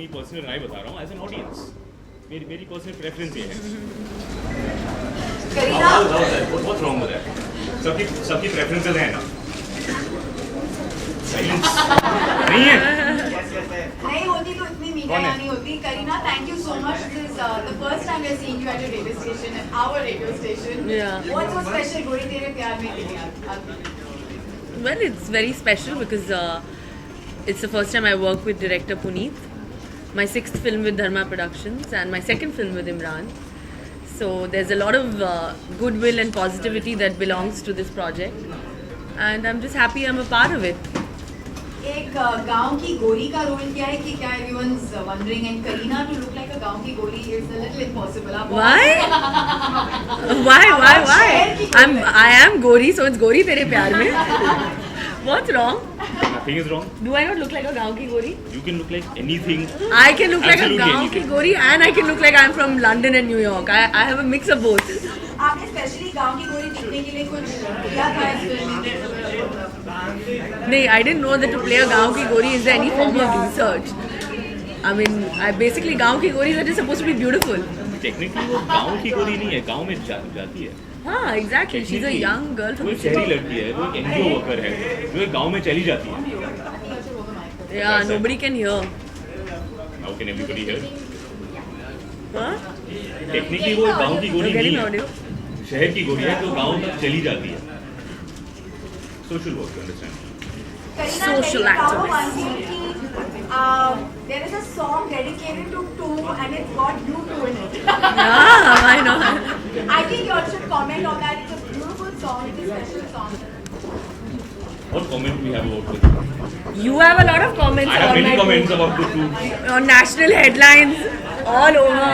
अपनी पर्सनल राय बता रहा हूँ एज एन ऑडियंस. मेरी पर्सनल प्रेफरेंस ये है. What's wrong with that? सबकी प्रेफरेंसेस हैं ना. नहीं है. नहीं होती तो इतनी मीडिया नहीं होती. Kareena, thank you so much. This is the first time we are seeing you at a radio station, at our radio station. Yeah. What's so special गोरी तेरे प्यार में के लिए? Well, it's very special because it's the first time I work with director Puneet. My 6th film with Dharma Productions and my 2nd film with Imran. So there's a lot of goodwill and positivity that belongs to this project, and I'm just happy I'm a part of it. एक गांव की गोरी का role क्या है कि क्या everyone's wondering, and Kareena to look like a गांव की गोरी is a little impossible. Why? Why? I am Gori, so it's Gori tere pyar mein. What's wrong? Nothing is wrong. Do I not look like a गांव की गोरी? You can look like anything. I can look like a Absolutely गांव की anything. गोरी and I can look like I'm from London and New York. I have a mix of both. आपने specially गांव की गोरी दिखने के लिए कुछ किया था इस फिल्म में? No, I didn't know that to play a गांव की गोरी is there any form of research. I mean, basically गांव की गोरी are just supposed to be beautiful. Technically वो गांव की गोरी नहीं है, गांव में जाती है. हाँ, exactly. She's a young girl वो from एक शहरी लड़की है, वो एक NGO वर्कर है, जो एक गांव में चली जाती है. Yeah, nobody can hear. How can everybody hear? Huh? Technically वो गांव की गोरी You're नहीं getting है, audio? शहर की गोरी है जो गांव तक चली जाती है. Social work, you understand? Kareena, Social can you cover activist. one thing कि there is a song dedicated to two and it's got you two in it. Yeah, why not? I think you all should comment on that. It's a beautiful song. It's a special song. What comment we have about this? You have a lot of comments I have on many my comments about the two. on national headlines all over.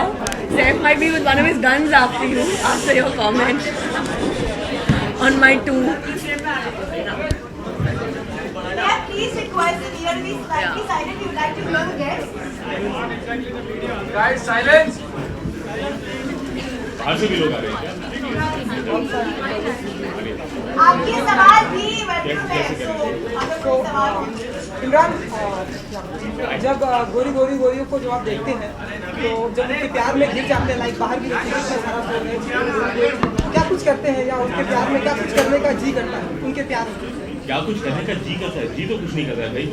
Seth might be with one of his guns after you, after your comment on my two. Yeah, please request here be slightly silent. You would like to hear the guests? Guys, silence! बाहर से भी लोग आ रहे हैं क्या? आपके सवाल भी वेलकम है. So, अगर कोई सवाल हो. इमरान, जब गोरी गोरी गोरियों को जब आप देखते हैं तो जब उनके प्यार में गिर जाते हैं, लाइक बाहर भी रहते हैं, इतना सारा बोल रहे हैं, क्या कुछ करते हैं या उनके प्यार में क्या कुछ करने का जी करता है उनके प्यार में? क्या कुछ करने का जी करता है? जी तो कुछ नहीं करता है भाई.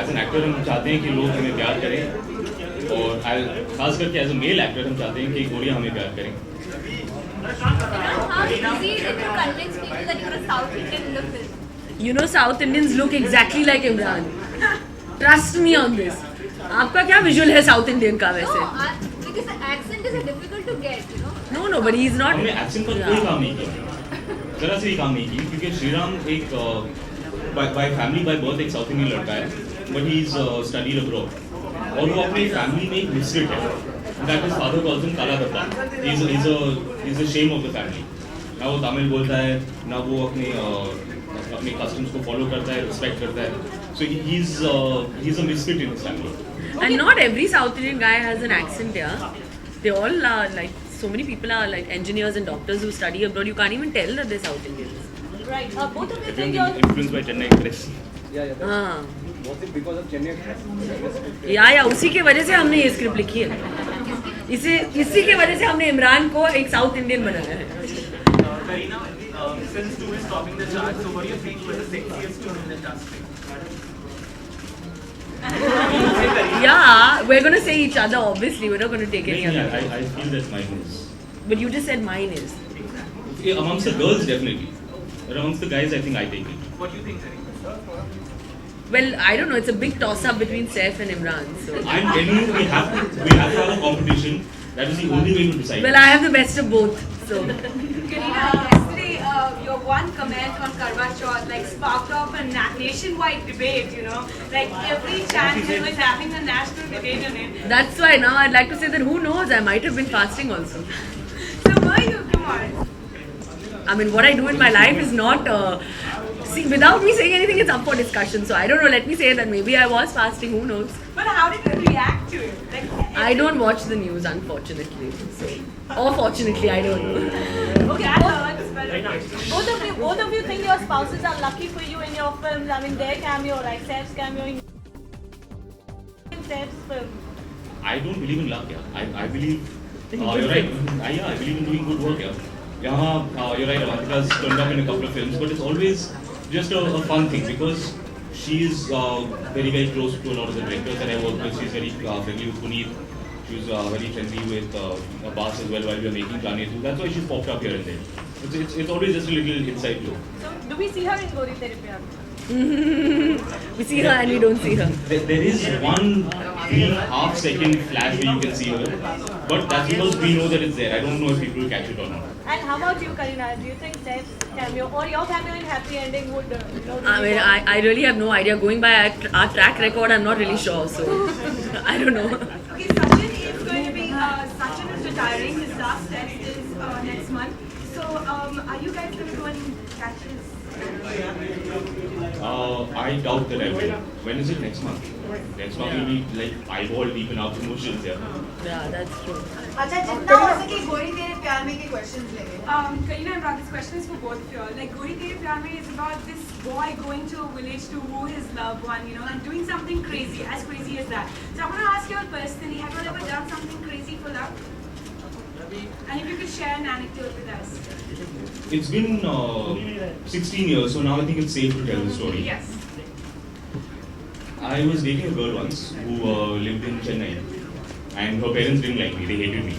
एज एन एक्टर हम चाहते हैं कि लोग हमें प्यार करें, और खास करके एज ए मेल एक्टर हम चाहते हैं कि गोरियां हमें प्यार करें. How easy is it to convince people that you're a South Indian in the film? You know, South Indians look exactly like Imran. Trust me on this. आपका क्या visual है साउथ इंडियन का वैसे? No, because the accent is difficult to get, you know. No, but he is not. हमने action पर कोई काम नहीं किया, जरा से भी काम नहीं किया, क्योंकि श्रीराम एक बाय फैमिली बाय बर्थ एक साउथ इंडियन लड़का है, but he is studied abroad, और वो अपनी फैमिली में एक मिस्टेक है. That is father calls him Kala Datta. He is a shame of the family. ना वो तमिल बोलता है, ना वो अपने कस्टम्स को फॉलो करता है, रिस्पेक्ट करता है. So he is a misfit in his family. And not every South Indian guy has an accent, yeah. They all are like, so many people are like engineers and doctors who study abroad. You can't even tell that they're South Indians. Right. Both of you think Everyone you're. influenced by Chennai Express. हाँ. Was it because of Chennai Express? या उसी के वजह से हमने ये script लिखी है. इसी के वजह से हमने इमरान को एक साउथ इंडियन बनाया है. Kareena, since 2 is topping the charts, so what do you think was the sexiest tune in the charts? Yeah, we're gonna say each other. Obviously, we're not gonna take any Yeah, other. I feel that mine is. But you just said mine is. Yeah, amongst the girls, definitely. But amongst the guys, I think I take it. What do you think, Kareena? Well, I don't know. It's a big toss-up between Saif and Imran. So. I'm telling you, we have to have a competition. That is the only way to decide. Well, I have the best of both. So. Kareena, yesterday your one comment on Karwa Chauth like sparked off a nationwide debate, you know. Like every channel was having a national debate on it. That's why now I'd like to say that who knows, I might have been fasting also. So were you? Come on. I mean, what I do in my life is not. See, without me saying anything, it's up for discussion. So I don't know. Let me say that maybe I was fasting. Who knows? But how did you react to it? Like I don't watch the news, unfortunately. So, or fortunately, I don't know. okay, that hurts, but Both of you think your spouses are lucky for you in your films. I mean, their cameo, like Seth's cameo in Seth's film? I don't believe in luck, yeah. I believe, you're right. I believe in doing good work, yeah. You're right, Avantika's turned up in a couple of films, but it's always just a fun thing because she's very, very close to a lot of the directors that I work with. She's very friendly with Puneet. She's very friendly with Abbas as well while we are making Kanye 2. That's why she's popped up here and there. It's always just a little inside joke. So, do we see her in Gori Tere Pyar? We see her and we don't see her. There is one brief half-second flash where you can see her, but that's because we know that it's there. I don't know if people will catch it or not. And how about you, Karina? Do you think Seth's cameo or your cameo in Happy Ending would, I mean, I really have no idea. Going by our track record, I'm not really sure. So I don't know. Okay, Sachin is going to be, Sachin is retiring. His last test is next month. So, are you guys going to go and catch his? I doubt that I will. When is it? Next month. Next month will be like eyeball deep in our promotions, yeah. Yeah, that's true. अच्छा जितना हो सके गोरी तेरे प्यार में के questions लेंगे. Karina and Raj, this question is for both of you all. Like, Gori Tere Pyar Mein is about this boy going to a village to woo his loved one, you know, and doing something crazy, as crazy as that. So, I want to ask you all personally, have you all ever done something crazy for love? And if you could share an anecdote with us. It's been 16 years, so now I think it's safe to tell the story. Yes. I was dating a girl once who lived in Chennai, and her parents didn't like me. They hated me.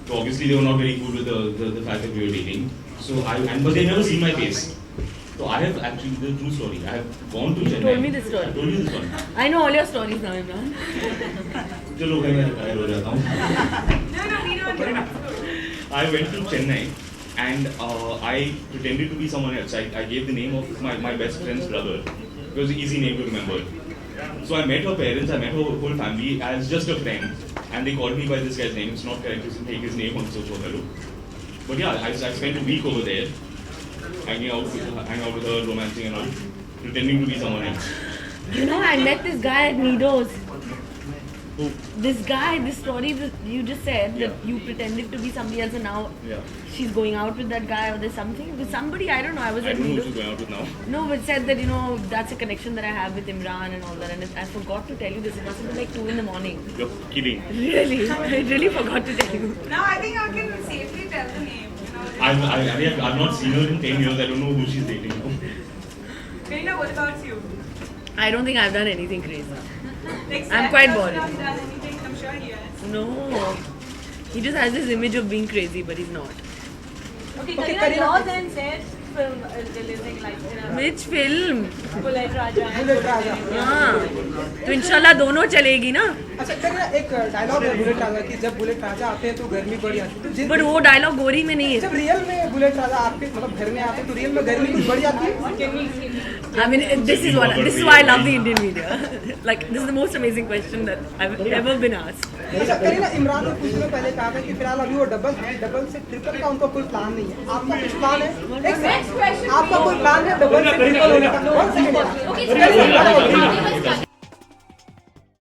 So obviously they were not very good with the fact that we were dating. So but they never seen my face. So I have actually the true story. I have gone to Chennai. told me this story. I told you this one. I know all your stories now, Imran. चलो भाई मैं retire हो जाता हूँ. No, we don't get it. I went to Chennai and I pretended to be someone else. I gave the name of my best friend's brother. It was an easy name to remember. So I met her parents, I met her whole family as just a friend, and they called me by this guy's name. It's not correct to take his name on social media. But yeah, I spent a week over there, hanging out with her, romancing and all, pretending to be someone else. You know, I met this guy at Nido's. Who? This guy, this story that you just said, that you pretended to be somebody else and now Yeah. she's going out with that guy or there's something. With somebody, I don't know, I was I at don't know who Nido's. she's going out with now. No, but said that, you know, that's a connection that I have with Imran and all that. And I forgot to tell you this. It must have been like 2 in the morning. You're kidding. Really? I really forgot to tell you. Now I think I can safely tell the name. You know. I've not seen her in 10 years. I don't know who she's dating now. Karina, what about you? I don't think I've done anything crazy. Like, I'm quite Seth boring. hasn't done anything, I'm sure he has. No. He just has this image of being crazy, but he's not. Okay, Okay, Karina, Karina. yours and Seth's film is releasing like in a Which film? Bullet Raja. and Bullet Raja. हाँ तो इंशाल्लाह दोनों चलेगी ना. अच्छा करीना एक dialogue है bullet राजा की जब बुलेट राजा आते हैं तो गर्मी बढ़ जाती है तो जिस बट वो डायलॉग गोरी में नहीं है. जब रियल में बुलेट राजा आपके मतलब घर में आते हैं तो रियल में गर्मी कुछ बढ़ जाती है I mean, this is why I love the Indian media. Like, this is the most amazing question that I've ever been asked. अच्छा करीना इमरान ने कुछ दिनों पहले कहा था कि फिलहाल अभी वो डबल है डबल से ट्रिपल का उनका कोई प्लान नहीं है आपका कुछ प्लान है Next question. आपका कोई प्लान है डबल से ट्रिपल होने का 1 सेकंड Okay, so